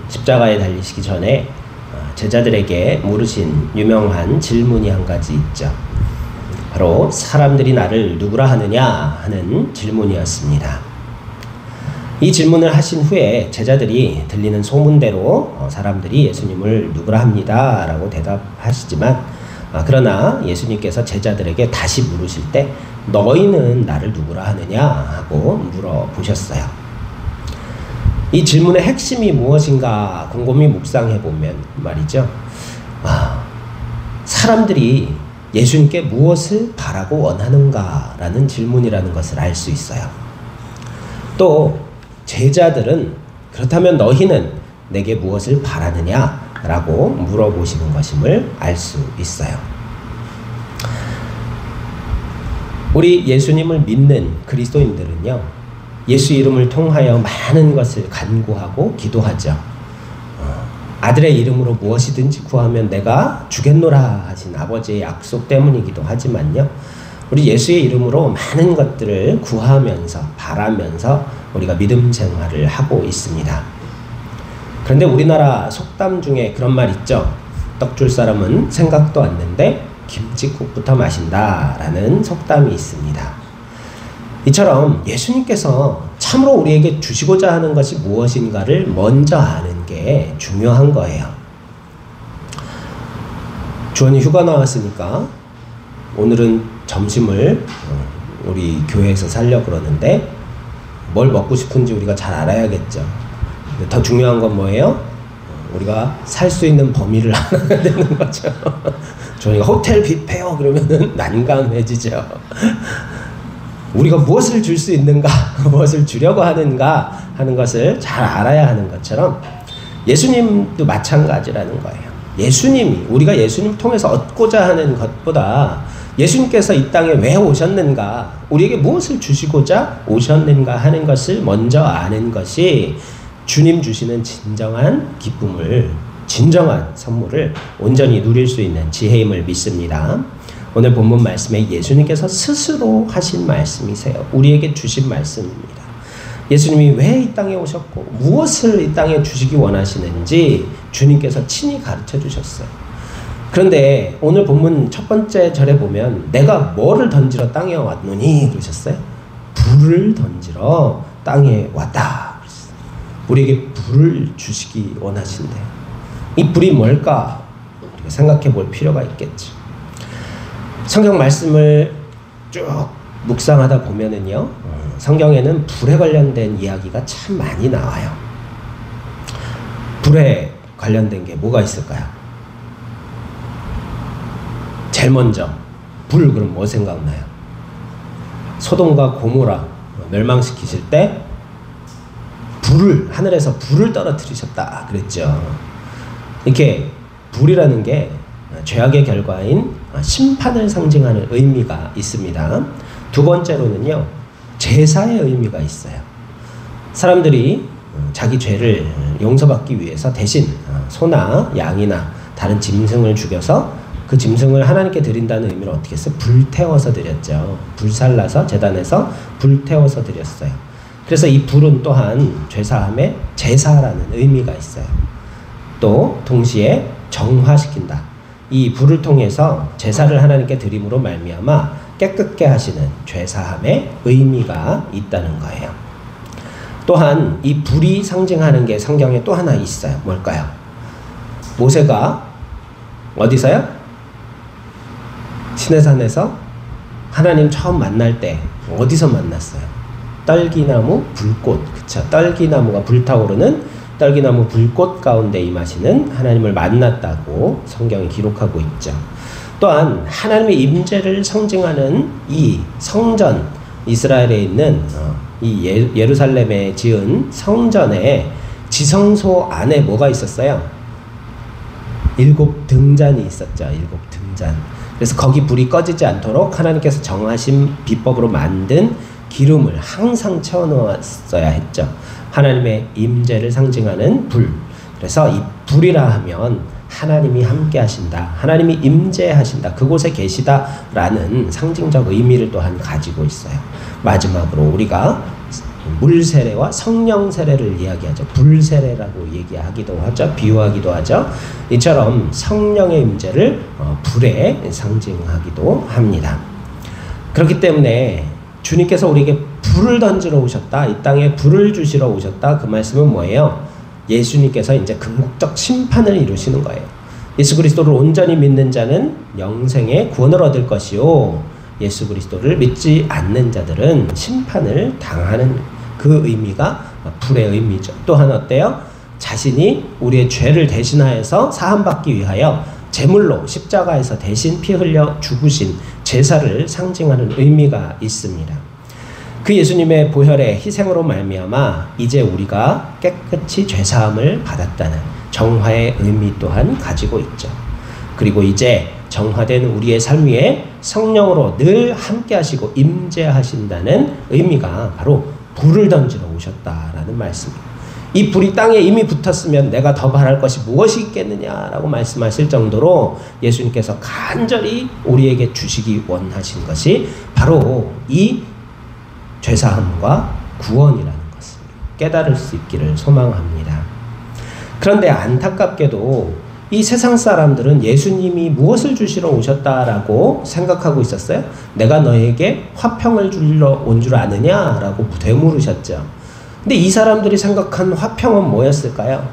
십자가에 달리시기 전에 제자들에게 물으신 유명한 질문이 한 가지 있죠. 바로 사람들이 나를 누구라 하느냐 하는 질문이었습니다. 이 질문을 하신 후에 제자들이 들리는 소문대로 사람들이 예수님을 누구라 합니다 라고 대답하시지만, 그러나 예수님께서 제자들에게 다시 물으실 때 너희는 나를 누구라 하느냐 하고 물어보셨어요. 이 질문의 핵심이 무엇인가 곰곰이 묵상해보면 말이죠, 사람들이 예수님께 무엇을 바라고 원하는가 라는 질문이라는 것을 알 수 있어요. 또 제자들은 그렇다면 너희는 내게 무엇을 바라느냐 라고 물어보시는 것임을 알 수 있어요. 우리 예수님을 믿는 그리스도인들은요, 예수 이름을 통하여 많은 것을 간구하고 기도하죠. 아들의 이름으로 무엇이든지 구하면 내가 주겠노라 하신 아버지의 약속 때문이기도 하지만요, 우리 예수의 이름으로 많은 것들을 구하면서 바라면서 우리가 믿음 생활을 하고 있습니다. 그런데 우리나라 속담 중에 그런 말 있죠. 떡 줄 사람은 생각도 않는데 김칫국부터 마신다 라는 속담이 있습니다. 이처럼 예수님께서 참으로 우리에게 주시고자 하는 것이 무엇인가를 먼저 아는 게 중요한 거예요. 주원이 휴가 나왔으니까 오늘은 점심을 우리 교회에서 살려고 그러는데 뭘 먹고 싶은지 우리가 잘 알아야겠죠. 근데 더 중요한 건 뭐예요? 우리가 살 수 있는 범위를 알아야 되는 거죠. 주원이가 호텔 뷔페요 그러면은 난감해지죠. 우리가 무엇을 줄 수 있는가, 무엇을 주려고 하는가 하는 것을 잘 알아야 하는 것처럼 예수님도 마찬가지라는 거예요. 우리가 예수님 통해서 얻고자 하는 것보다 예수님께서 이 땅에 왜 오셨는가, 우리에게 무엇을 주시고자 오셨는가 하는 것을 먼저 아는 것이 주님 주시는 진정한 기쁨을, 진정한 선물을 온전히 누릴 수 있는 지혜임을 믿습니다. 오늘 본문 말씀에 예수님께서 스스로 하신 말씀이세요. 우리에게 주신 말씀입니다. 예수님이 왜 이 땅에 오셨고 무엇을 이 땅에 주시기 원하시는지 주님께서 친히 가르쳐 주셨어요. 그런데 오늘 본문 첫 번째 절에 보면 내가 뭐를 던지러 땅에 왔노니 그러셨어요. 불을 던지러 땅에 왔다. 우리에게 불을 주시기 원하신대요. 이 불이 뭘까 우리가 생각해 볼 필요가 있겠죠. 성경 말씀을 쭉 묵상하다 보면은요, 성경에는 불에 관련된 이야기가 참 많이 나와요. 불에 관련된 게 뭐가 있을까요? 제일 먼저 불 그럼 뭐 생각나요? 소돔과 고모라 멸망시키실 때 하늘에서 불을 떨어뜨리셨다 그랬죠. 이렇게 불이라는 게 죄악의 결과인 심판을 상징하는 의미가 있습니다. 두 번째로는요, 제사의 의미가 있어요. 사람들이 자기 죄를 용서받기 위해서 대신 소나 양이나 다른 짐승을 죽여서 그 짐승을 하나님께 드린다는 의미로 어떻게 했어요? 불태워서 드렸죠. 불살라서 제단에서 불태워서 드렸어요. 그래서 이 불은 또한 죄사함의 제사라는 의미가 있어요. 또 동시에 정화시킨다. 이 불을 통해서 제사를 하나님께 드림으로 말미암아 깨끗게 하시는 죄사함의 의미가 있다는 거예요. 또한 이 불이 상징하는 게 성경에 또 하나 있어요. 뭘까요? 모세가 어디서요? 시내산에서 하나님 처음 만날 때 어디서 만났어요? 떨기나무 불꽃, 그쵸? 떨기나무가 불타오르는 떨기나무 불꽃 가운데 임하시는 하나님을 만났다고 성경이 기록하고 있죠. 또한 하나님의 임재를 상징하는 이 성전, 이스라엘에 있는 이 예루살렘에 지은 성전에 지성소 안에 뭐가 있었어요? 7등잔이 있었죠. 7등잔. 그래서 거기 불이 꺼지지 않도록 하나님께서 정하신 비법으로 만든 기름을 항상 채워놓았어야 했죠. 하나님의 임재를 상징하는 불. 그래서 이 불이라 하면 하나님이 함께 하신다, 하나님이 임재하신다, 그곳에 계시다라는 상징적 의미를 또한 가지고 있어요. 마지막으로 우리가 물 세례와 성령 세례를 이야기하죠. 불 세례라고 얘기하기도 하죠. 비유하기도 하죠. 이처럼 성령의 임재를 불에 상징하기도 합니다. 그렇기 때문에 주님께서 우리에게 불을 던지러 오셨다, 이 땅에 불을 주시러 오셨다, 그 말씀은 뭐예요? 예수님께서 이제 궁극적 심판을 이루시는 거예요. 예수 그리스도를 온전히 믿는 자는 영생의 구원을 얻을 것이요, 예수 그리스도를 믿지 않는 자들은 심판을 당하는, 그 의미가 불의 의미죠. 또한 어때요? 자신이 우리의 죄를 대신하여서 사함받기 위하여 제물로 십자가에서 대신 피 흘려 죽으신 제사를 상징하는 의미가 있습니다. 그 예수님의 보혈의 희생으로 말미암아 이제 우리가 깨끗이 죄사함을 받았다는 정화의 의미 또한 가지고 있죠. 그리고 이제 정화된 우리의 삶 위에 성령으로 늘 함께 하시고 임재하신다는 의미가 바로 불을 던지러 오셨다라는 말씀입니다. 이 불이 땅에 이미 붙었으면 내가 더 바랄 것이 무엇이 있겠느냐라고 말씀하실 정도로 예수님께서 간절히 우리에게 주시기 원하신 것이 바로 이 죄사함과 구원이라는 것을 깨달을 수 있기를 소망합니다. 그런데 안타깝게도 이 세상 사람들은 예수님이 무엇을 주시러 오셨다라고 생각하고 있었어요? 내가 너에게 화평을 주러 온 줄 아느냐라고 되물으셨죠. 근데 이 사람들이 생각한 화평은 뭐였을까요?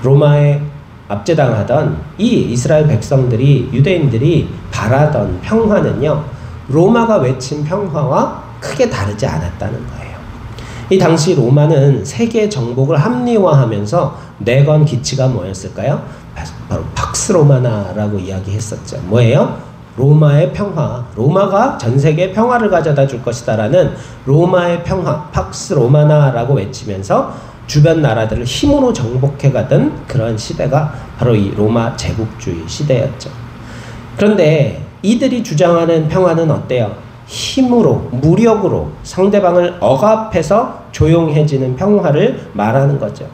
로마에 압제당하던 이 이스라엘 백성들이, 유대인들이 바라던 평화는요, 로마가 외친 평화와 크게 다르지 않았다는 거예요. 이 당시 로마는 세계 정복을 합리화하면서 내건 기치가 뭐였을까요? 바로 팍스 로마나라고 이야기했었죠. 뭐예요? 로마의 평화, 로마가 전 세계에 평화를 가져다 줄 것이다라는 로마의 평화, 팍스 로마나라고 외치면서 주변 나라들을 힘으로 정복해가던 그런 시대가 바로 이 로마 제국주의 시대였죠. 그런데 이들이 주장하는 평화는 어때요? 힘으로, 무력으로 상대방을 억압해서 조용해지는 평화를 말하는 거죠.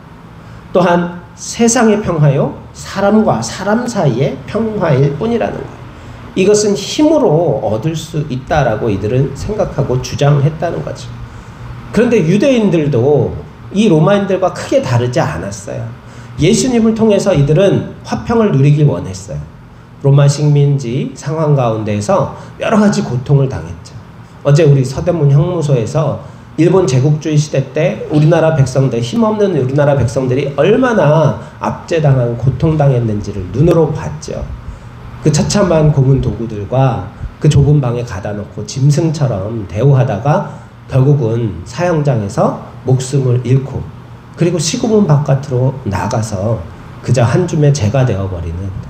또한 세상의 평화요, 사람과 사람 사이의 평화일 뿐이라는 거예요. 이것은 힘으로 얻을 수 있다라고 이들은 생각하고 주장했다는 거죠. 그런데 유대인들도 이 로마인들과 크게 다르지 않았어요. 예수님을 통해서 이들은 화평을 누리길 원했어요. 로마 식민지 상황 가운데에서 여러 가지 고통을 당했죠. 어제 우리 서대문 형무소에서 일본 제국주의 시대 때 우리나라 백성들, 힘없는 우리나라 백성들이 얼마나 압제당하고 고통당했는지를 눈으로 봤죠. 그 처참한 고문 도구들과 그 좁은 방에 가다 놓고 짐승처럼 대우하다가 결국은 사형장에서 목숨을 잃고, 그리고 시구문 바깥으로 나가서 그저 한 줌의 재가 되어버리는,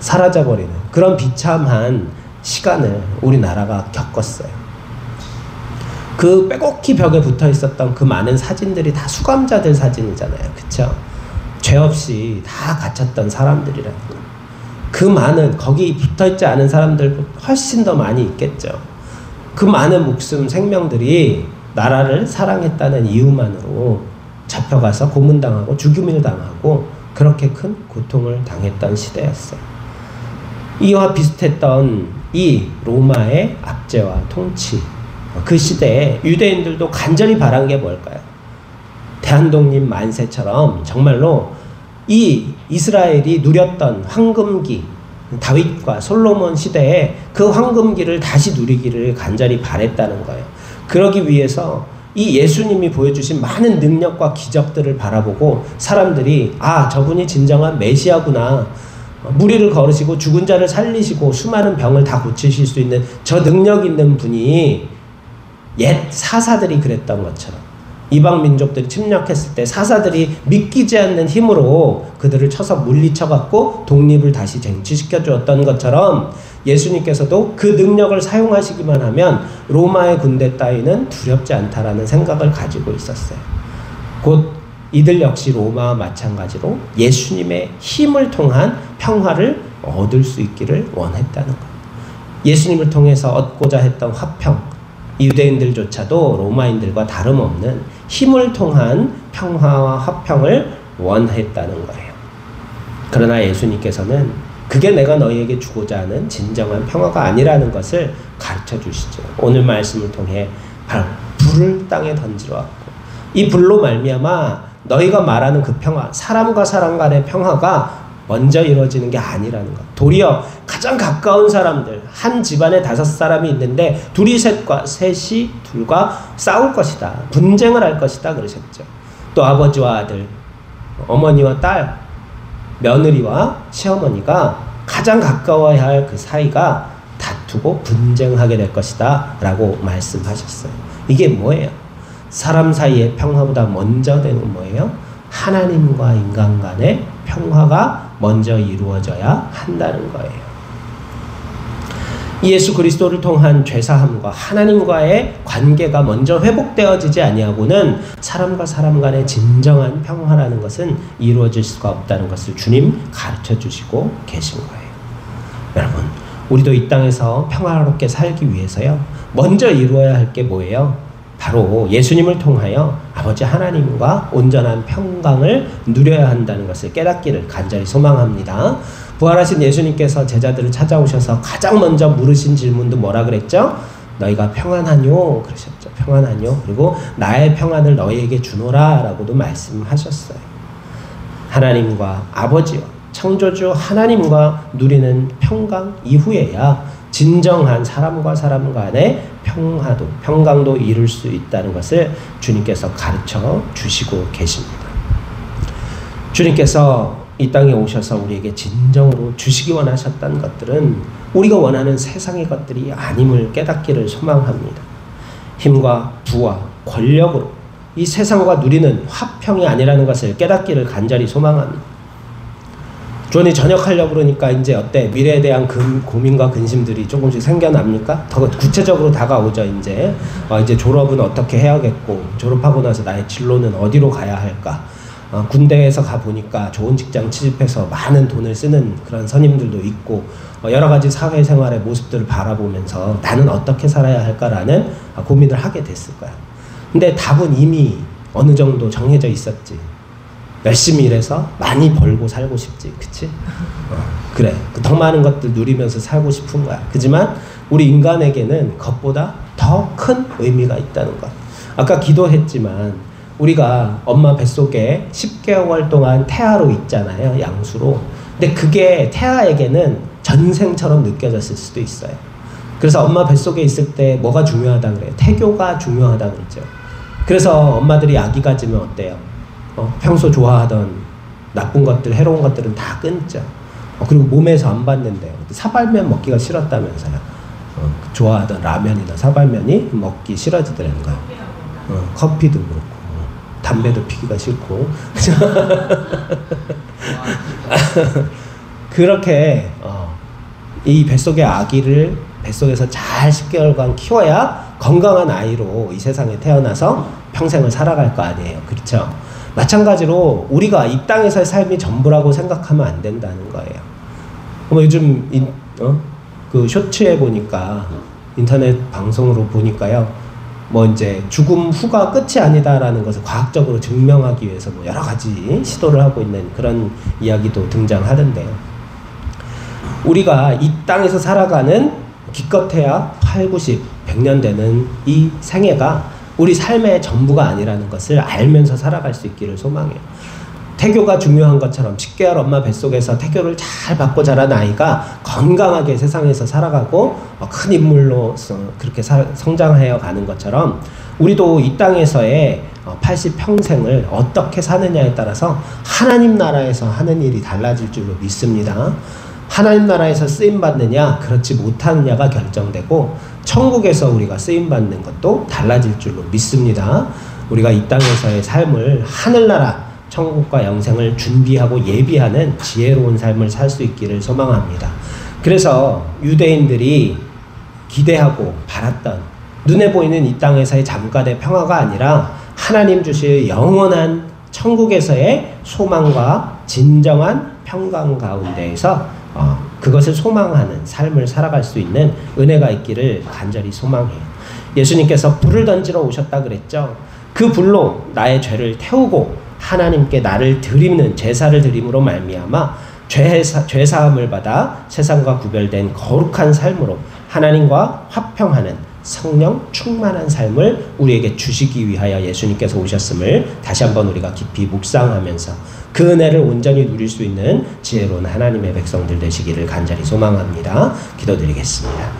사라져버리는 그런 비참한 시간을 우리나라가 겪었어요. 그 빼곡히 벽에 붙어 있었던 그 많은 사진들이 다 수감자들 사진이잖아요. 그쵸? 죄 없이 다 갇혔던 사람들이라는 거예요. 그 많은, 거기 붙어있지 않은 사람들 훨씬 더 많이 있겠죠. 그 많은 목숨, 생명들이 나라를 사랑했다는 이유만으로 잡혀가서 고문당하고 죽임을 당하고 그렇게 큰 고통을 당했던 시대였어요. 이와 비슷했던 이 로마의 압제와 통치, 그 시대에 유대인들도 간절히 바란 게 뭘까요? 대한독립 만세처럼 정말로 이 이스라엘이 누렸던 황금기, 다윗과 솔로몬 시대에 그 황금기를 다시 누리기를 간절히 바랬다는 거예요. 그러기 위해서 이 예수님이 보여주신 많은 능력과 기적들을 바라보고 사람들이, 아, 저분이 진정한 메시아구나, 무리를 걸으시고 죽은 자를 살리시고 수많은 병을 다 고치실 수 있는 저 능력 있는 분이 옛 사사들이 그랬던 것처럼 이방 민족들이 침략했을 때 사사들이 믿기지 않는 힘으로 그들을 쳐서 물리쳐갖고 독립을 다시 쟁취시켜 주었던 것처럼 예수님께서도 그 능력을 사용하시기만 하면 로마의 군대 따위는 두렵지 않다라는 생각을 가지고 있었어요. 곧 이들 역시 로마와 마찬가지로 예수님의 힘을 통한 평화를 얻을 수 있기를 원했다는 거예요. 예수님을 통해서 얻고자 했던 화평, 유대인들조차도 로마인들과 다름없는 힘을 통한 평화와 화평을 원했다는 거예요. 그러나 예수님께서는 그게 내가 너희에게 주고자 하는 진정한 평화가 아니라는 것을 가르쳐 주시죠. 오늘 말씀을 통해 바로 불을 땅에 던지러 왔고 이 불로 말미암아 너희가 말하는 그 평화, 사람과 사람 간의 평화가 먼저 이루어지는 게 아니라는 것. 도리어 가장 가까운 사람들, 한 집안에 5사람이 있는데 둘이 셋이 둘과 싸울 것이다. 분쟁을 할 것이다 그러셨죠. 또 아버지와 아들, 어머니와 딸, 며느리와 시어머니가 가장 가까워야 할 그 사이가 다투고 분쟁하게 될 것이다 라고 말씀하셨어요. 이게 뭐예요? 사람 사이의 평화보다 먼저 되는 뭐예요? 하나님과 인간 간의 평화가 먼저 이루어져야 한다는 거예요. 예수 그리스도를 통한 죄사함과 하나님과의 관계가 먼저 회복되어지지 아니하고는 사람과 사람 간의 진정한 평화라는 것은 이루어질 수가 없다는 것을 주님 가르쳐 주시고 계신 거예요. 여러분, 우리도 이 땅에서 평화롭게 살기 위해서요, 먼저 이루어야 할 게 뭐예요? 바로 예수님을 통하여 아버지 하나님과 온전한 평강을 누려야 한다는 것을 깨닫기를 간절히 소망합니다. 부활하신 예수님께서 제자들을 찾아오셔서 가장 먼저 물으신 질문도 뭐라 그랬죠? 너희가 평안하뇨? 그러셨죠. 평안하뇨? 그리고 나의 평안을 너희에게 주노라 라고도 말씀하셨어요. 하나님과 아버지와 창조주 하나님과 누리는 평강 이후에야 진정한 사람과 사람 간의 평강도 이룰 수 있다는 것을 주님께서 가르쳐 주시고 계십니다. 주님께서 이 땅에 오셔서 우리에게 진정으로 주시기 원하셨던 것들은 우리가 원하는 세상의 것들이 아님을 깨닫기를 소망합니다. 힘과 부와 권력으로 이 세상과 누리는 화평이 아니라는 것을 깨닫기를 간절히 소망합니다. 존이 전역하려고 그러니까 이제 어때? 미래에 대한 고민과 근심들이 조금씩 생겨납니까? 더 구체적으로 다가오죠. 이제 졸업은 어떻게 해야겠고, 졸업하고 나서 나의 진로는 어디로 가야 할까? 군대에서 가보니까 좋은 직장 취직해서 많은 돈을 쓰는 그런 선임들도 있고, 여러 가지 사회생활의 모습들을 바라보면서 나는 어떻게 살아야 할까라는 고민을 하게 됐을 거야. 근데 답은 이미 어느 정도 정해져 있었지. 열심히 일해서 많이 벌고 살고 싶지, 그치? 그래, 더 많은 것들 누리면서 살고 싶은 거야. 그지만 우리 인간에게는 그것보다 더 큰 의미가 있다는 것. 아까 기도했지만 우리가 엄마 뱃속에 10개월 동안 태아로 있잖아요, 양수로. 근데 그게 태아에게는 전생처럼 느껴졌을 수도 있어요. 그래서 엄마 뱃속에 있을 때 뭐가 중요하다 그래요? 태교가 중요하다 그러죠. 그래서 엄마들이 아기 가지면 어때요? 평소 좋아하던 나쁜 것들, 해로운 것들은 다 끊죠. 그리고 몸에서 안 받는데요. 사발면 먹기가 싫었다면서요. 좋아하던 라면이나 사발면이 먹기 싫어지더라는 거예요. 커피도 그렇고, 담배도 피기가 싫고. 그렇게 이 뱃속의 아기를 뱃속에서 잘 10개월간 키워야 건강한 아이로 이 세상에 태어나서 평생을 살아갈 거 아니에요. 그렇죠? 마찬가지로 우리가 이 땅에서의 삶이 전부라고 생각하면 안 된다는 거예요. 요즘 그 쇼츠에 보니까, 인터넷 방송으로 보니까요, 이제 죽음 후가 끝이 아니다라는 것을 과학적으로 증명하기 위해서 여러 가지 시도를 하고 있는 그런 이야기도 등장하던데요. 우리가 이 땅에서 살아가는 기껏해야 8, 90, 100년 되는 이 생애가 우리 삶의 전부가 아니라는 것을 알면서 살아갈 수 있기를 소망해요. 태교가 중요한 것처럼 10개월 엄마 뱃속에서 태교를 잘 받고 자란 아이가 건강하게 세상에서 살아가고 큰 인물로 그렇게 성장하여 가는 것처럼 우리도 이 땅에서의 80평생을 어떻게 사느냐에 따라서 하나님 나라에서 하는 일이 달라질 줄로 믿습니다. 하나님 나라에서 쓰임받느냐 그렇지 못하느냐가 결정되고 천국에서 우리가 쓰임받는 것도 달라질 줄로 믿습니다. 우리가 이 땅에서의 삶을 하늘나라 천국과 영생을 준비하고 예비하는 지혜로운 삶을 살 수 있기를 소망합니다. 그래서 유대인들이 기대하고 바랐던 눈에 보이는 이 땅에서의 잠깐의 평화가 아니라 하나님 주실 영원한 천국에서의 소망과 진정한 평강 가운데에서 그것을 소망하는 삶을 살아갈 수 있는 은혜가 있기를 간절히 소망해요. 예수님께서 불을 던지러 오셨다 그랬죠. 그 불로 나의 죄를 태우고 하나님께 나를 드리는 제사를 드림으로 말미암아 죄사함을 받아 세상과 구별된 거룩한 삶으로 하나님과 화평하는 성령 충만한 삶을 우리에게 주시기 위하여 예수님께서 오셨음을 다시 한번 우리가 깊이 묵상하면서 그 은혜를 온전히 누릴 수 있는 지혜로운 하나님의 백성들 되시기를 간절히 소망합니다. 기도드리겠습니다.